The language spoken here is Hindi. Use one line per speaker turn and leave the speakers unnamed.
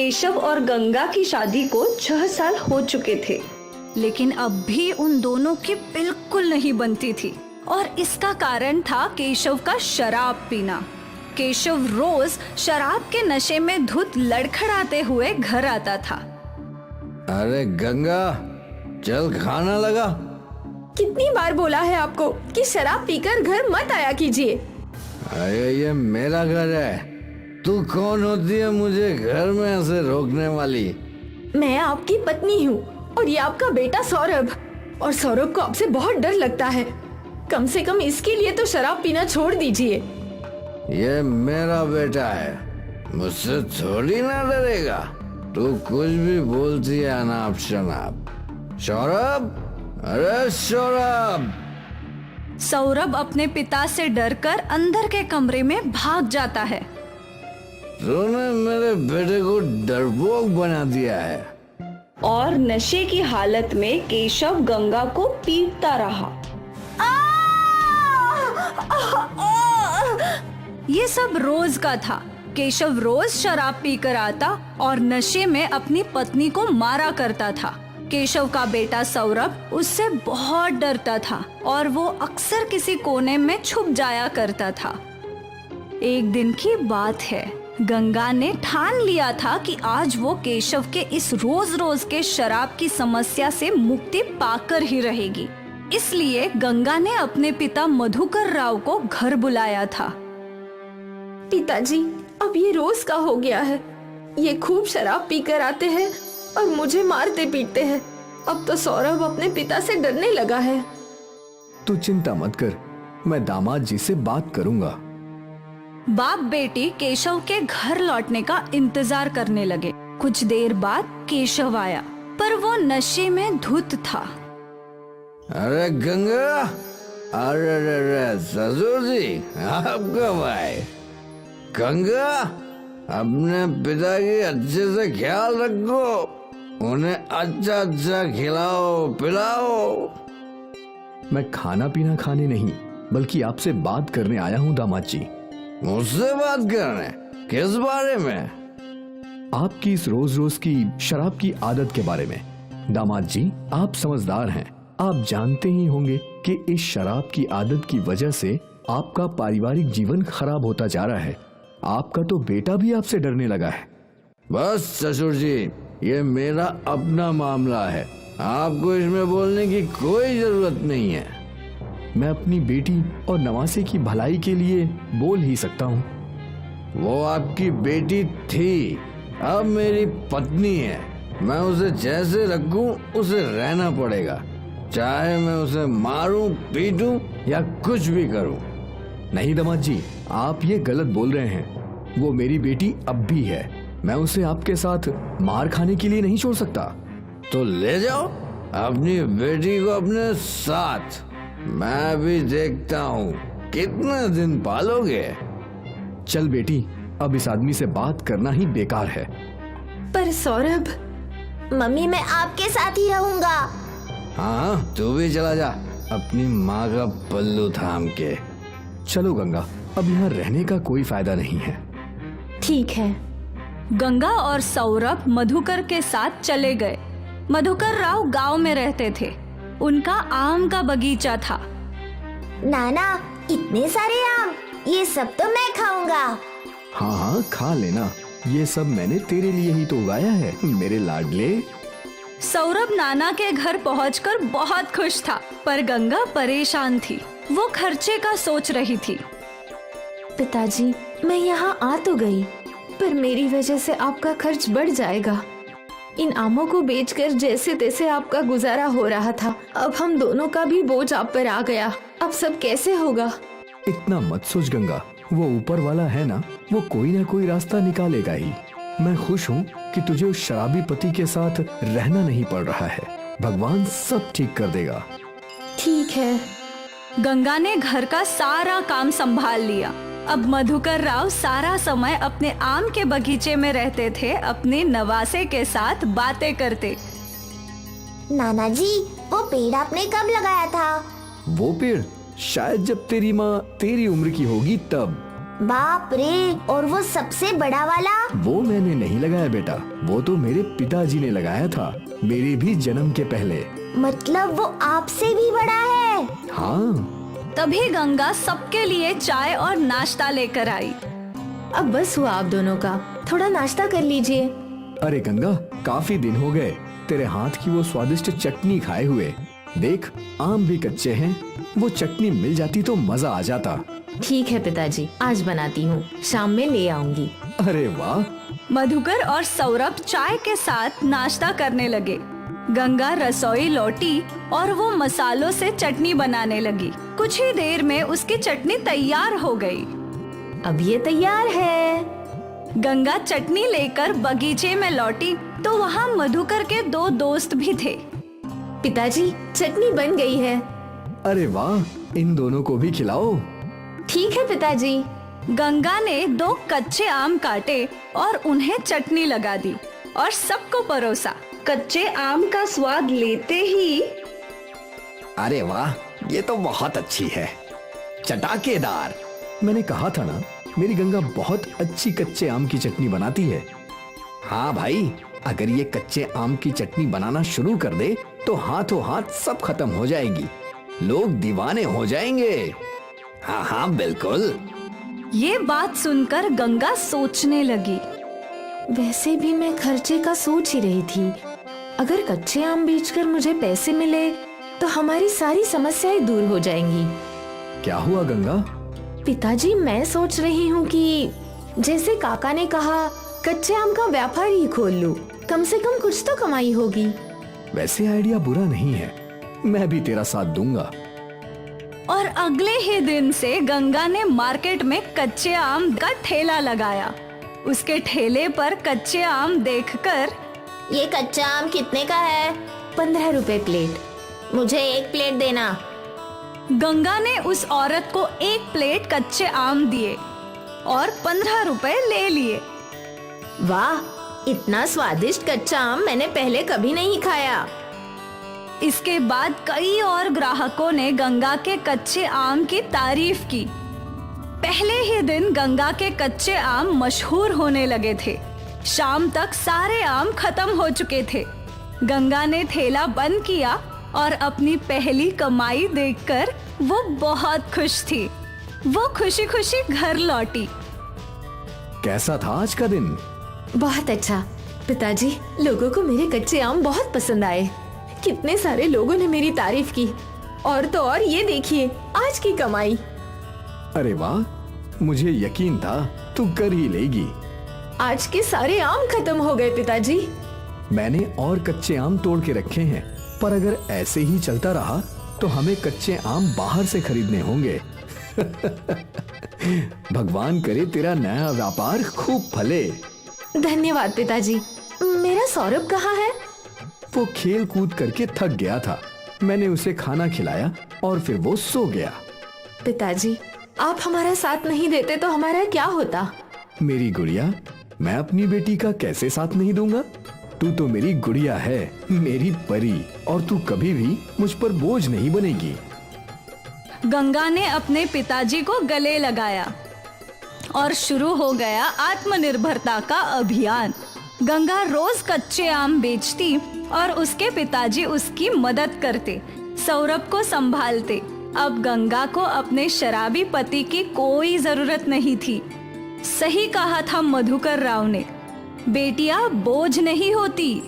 केशव और गंगा की शादी को 6 साल हो चुके थे, लेकिन अब भी उन दोनों की बिल्कुल नहीं बनती थी और इसका कारण था केशव का शराब पीना। केशव रोज शराब के नशे में धुत लड़खड़ाते हुए घर आता था।
अरे गंगा, चल खाना लगा।
कितनी बार बोला है आपको कि शराब पीकर घर मत आया कीजिए।
अरे ये मेरा घर है, तू कौन होती है मुझे घर में ऐसे रोकने वाली?
मैं आपकी पत्नी हूँ और ये आपका बेटा सौरभ, और सौरभ को आपसे बहुत डर लगता है। कम से कम इसके लिए तो शराब पीना छोड़ दीजिए।
ये मेरा बेटा है, मुझसे थोड़ी ना डरेगा। तू कुछ भी बोलती है अनाप शनाप। सौरभ, अरे सौरभ!
सौरभ अपने पिता से डरकर अंदर के कमरे में भाग जाता है।
तूने मेरे बेटे को डरपोक बना दिया है।
और नशे की हालत में केशव गंगा को पीटता रहा। ये सब रोज का था। केशव रोज शराब पीकर आता और नशे में अपनी पत्नी को मारा करता था। केशव का बेटा सौरभ उससे बहुत डरता था और वो अक्सर किसी कोने में छुप जाया करता था। एक दिन की बात है, गंगा ने ठान लिया था कि आज वो केशव के इस रोज रोज के शराब की समस्या से मुक्ति पाकर ही रहेगी। इसलिए गंगा ने अपने पिता मधुकर राव को घर बुलाया था।
पिताजी, अब ये रोज का हो गया है। ये खूब शराब पीकर आते हैं और मुझे मारते पीटते हैं। अब तो सौरभ अपने पिता से डरने लगा है।
तू चिंता मत कर, मैं दामाद जी से बात करूंगा।
बाप बेटी केशव के घर लौटने का इंतजार करने लगे। कुछ देर बाद केशव आया, पर वो नशे में धुत था।
अरे गंगा, अरे ससुर जी, आप कब आए? गंगा, अपने पिता की अच्छे से ख्याल रखो, उन्हें अच्छा अच्छा खिलाओ पिलाओ।
मैं खाना पीना खाने नहीं, बल्कि आपसे बात करने आया हूँ दामाद जी।
मुझसे बात करने? किस बारे में?
आपकी इस रोज रोज की शराब की आदत के बारे में। दामाद जी, आप समझदार हैं, आप जानते ही होंगे कि इस शराब की आदत की वजह से आपका पारिवारिक जीवन खराब होता जा रहा है। आपका तो बेटा भी आपसे डरने लगा है।
बस ससुर जी, ये मेरा अपना मामला है, आपको इसमें बोलने की कोई जरूरत नहीं है।
मैं अपनी बेटी और नवासे की भलाई के लिए बोल ही सकता हूँ।
वो आपकी बेटी थी, अब मेरी पत्नी है। मैं उसे जैसे रखूं उसे रहना पड़ेगा, चाहे मैं उसे मारूं, पीटूं या कुछ भी करूं।
नहीं दामाद जी, आप ये गलत बोल रहे हैं। वो मेरी बेटी अब भी है, मैं उसे आपके साथ मार खाने के लिए नहीं छोड़ सकता।
तो ले जाओ अपनी बेटी को अपने साथ, मैं भी देखता हूँ कितने दिन पालोगे।
चल बेटी, अब इस आदमी से बात करना ही बेकार है।
पर सौरभ,
मम्मी मैं आपके साथ ही रहूंगा।
हाँ, तू भी चला जा अपनी माँ का पल्लू थाम के।
चलो गंगा, अब यहाँ रहने का कोई फायदा नहीं है।
ठीक है।
गंगा और सौरभ मधुकर के साथ चले गए। मधुकर राव गांव में रहते थे। उनका आम का बगीचा था।
नाना, इतने सारे आम, ये सब तो मैं खाऊंगा।
हाँ हाँ, खा लेना, ये सब मैंने तेरे लिए ही तो उगाया है मेरे लाडले।
सौरभ नाना के घर पहुंचकर बहुत खुश था, पर गंगा परेशान थी। वो खर्चे का सोच रही थी।
पिताजी, मैं यहाँ आ तो गई, पर मेरी वजह से आपका खर्च बढ़ जाएगा। इन आमों को बेचकर जैसे तैसे आपका गुजारा हो रहा था, अब हम दोनों का भी बोझ आप पर आ गया। अब सब कैसे होगा?
इतना मत सोच गंगा, वो ऊपर वाला है ना, वो कोई ना कोई रास्ता निकालेगा ही। मैं खुश हूँ कि तुझे उस शराबी पति के साथ रहना नहीं पड़ रहा है। भगवान सब ठीक कर देगा।
ठीक है।
गंगा ने घर का सारा काम संभाल लिया। अब मधुकर राव सारा समय अपने आम के बगीचे में रहते थे, अपने नवासे के साथ बातें करते।
नाना जी, वो पेड़ आपने कब लगाया था?
वो पेड़ शायद जब तेरी माँ तेरी उम्र की होगी तब।
बाप रे, और वो सबसे बड़ा वाला?
वो मैंने नहीं लगाया बेटा, वो तो मेरे पिताजी ने लगाया था, मेरे भी जन्म के पहले।
मतलब वो आपसे भी बड़ा है?
हाँ।
तभी गंगा सबके लिए चाय और नाश्ता लेकर आई।
अब बस हुआ आप दोनों का, थोड़ा नाश्ता कर लीजिए।
अरे गंगा, काफी दिन हो गए तेरे हाथ की वो स्वादिष्ट चटनी खाए हुए। देख, आम भी कच्चे हैं, वो चटनी मिल जाती तो मजा आ जाता।
ठीक है पिताजी, आज बनाती हूँ, शाम में ले आऊंगी।
अरे वाह।
मधुकर और सौरभ चाय के साथ नाश्ता करने लगे। गंगा रसोई लौटी और वो मसालों से चटनी बनाने लगी। कुछ ही देर में उसकी चटनी तैयार हो गई।
अब ये तैयार है।
गंगा चटनी लेकर बगीचे में लौटी तो वहाँ मधुकर के 2 दोस्त भी थे।
पिताजी, चटनी बन गई है।
अरे वाह, इन दोनों को भी खिलाओ।
ठीक है पिताजी।
गंगा ने 2 कच्चे आम काटे और उन्हें चटनी लगा दी और सबको परोसा। कच्चे आम का स्वाद लेते ही
अरे वाह, ये तो बहुत अच्छी है, चटाकेदार।
मैंने कहा था ना, मेरी गंगा बहुत अच्छी कच्चे आम की चटनी बनाती है।
हाँ भाई, अगर ये कच्चे आम की चटनी बनाना शुरू कर दे तो हाथों हाथ सब खत्म हो जाएगी, लोग दीवाने हो जाएंगे। हाँ हाँ बिल्कुल।
ये बात सुनकर गंगा सोचने लगी।
वैसे भी मैं खर्चे का सोच ही रही थी। अगर कच्चे आम बेचकर मुझे पैसे मिले तो हमारी सारी समस्याएं दूर हो जाएंगी।
क्या हुआ गंगा?
पिताजी, मैं सोच रही हूँ कि जैसे काका ने कहा, कच्चे आम का व्यापार ही खोल लूं। कम से कम कुछ तो कमाई होगी।
वैसे आइडिया बुरा नहीं है, मैं भी तेरा साथ दूंगा।
और अगले ही दिन से गंगा ने मार्केट में कच्चे आम का ठेला लगाया। उसके ठेले पर कच्चे आम देखकर,
ये कच्चा आम कितने का है?
15 रुपए प्लेट।
मुझे 1 प्लेट देना।
गंगा ने उस औरत को 1 प्लेट कच्चे आम दिए और 15 रुपए ले लिए।
वाह, इतना स्वादिष्ट कच्चा आम मैंने पहले कभी नहीं खाया।
इसके बाद कई और ग्राहकों ने गंगा के कच्चे आम की तारीफ की। पहले ही दिन गंगा के कच्चे आम मशहूर होने लगे थे। शाम तक सारे आम खत्म हो चुके थे। गंगा ने ठेला बंद किया और अपनी पहली कमाई देखकर वो बहुत खुश थी। वो खुशी खुशी घर लौटी।
कैसा था आज का दिन?
बहुत अच्छा पिताजी, लोगों को मेरे कच्चे आम बहुत पसंद आए। कितने सारे लोगों ने मेरी तारीफ की। और तो और ये देखिए, आज की कमाई।
अरे वाह, मुझे यकीन था तू कर ही लेगी।
आज के सारे आम खत्म हो गए पिताजी।
मैंने और कच्चे आम तोड़ के रखे हैं, पर अगर ऐसे ही चलता रहा तो हमें कच्चे आम बाहर से खरीदने होंगे। भगवान करे तेरा नया व्यापार खूब फले।
धन्यवाद पिताजी। मेरा सौरभ कहाँ है?
वो खेल कूद करके थक गया था, मैंने उसे खाना खिलाया और फिर वो सो गया।
पिताजी, आप हमारा साथ नहीं देते तो हमारा क्या होता?
मेरी गुड़िया, मैं अपनी बेटी का कैसे साथ नहीं दूंगा? तू तो मेरी गुड़िया है, मेरी परी, और तू कभी भी मुझ पर बोझ नहीं बनेगी।
गंगा ने अपने पिताजी को गले लगाया और शुरू हो गया आत्मनिर्भरता का अभियान। गंगा रोज कच्चे आम बेचती और उसके पिताजी उसकी मदद करते, सौरभ को संभालते। अब गंगा को अपने शराबी पति की कोई जरूरत नहीं थी। सही कहा था मधुकर राव ने, बेटियां बोझ नहीं होती,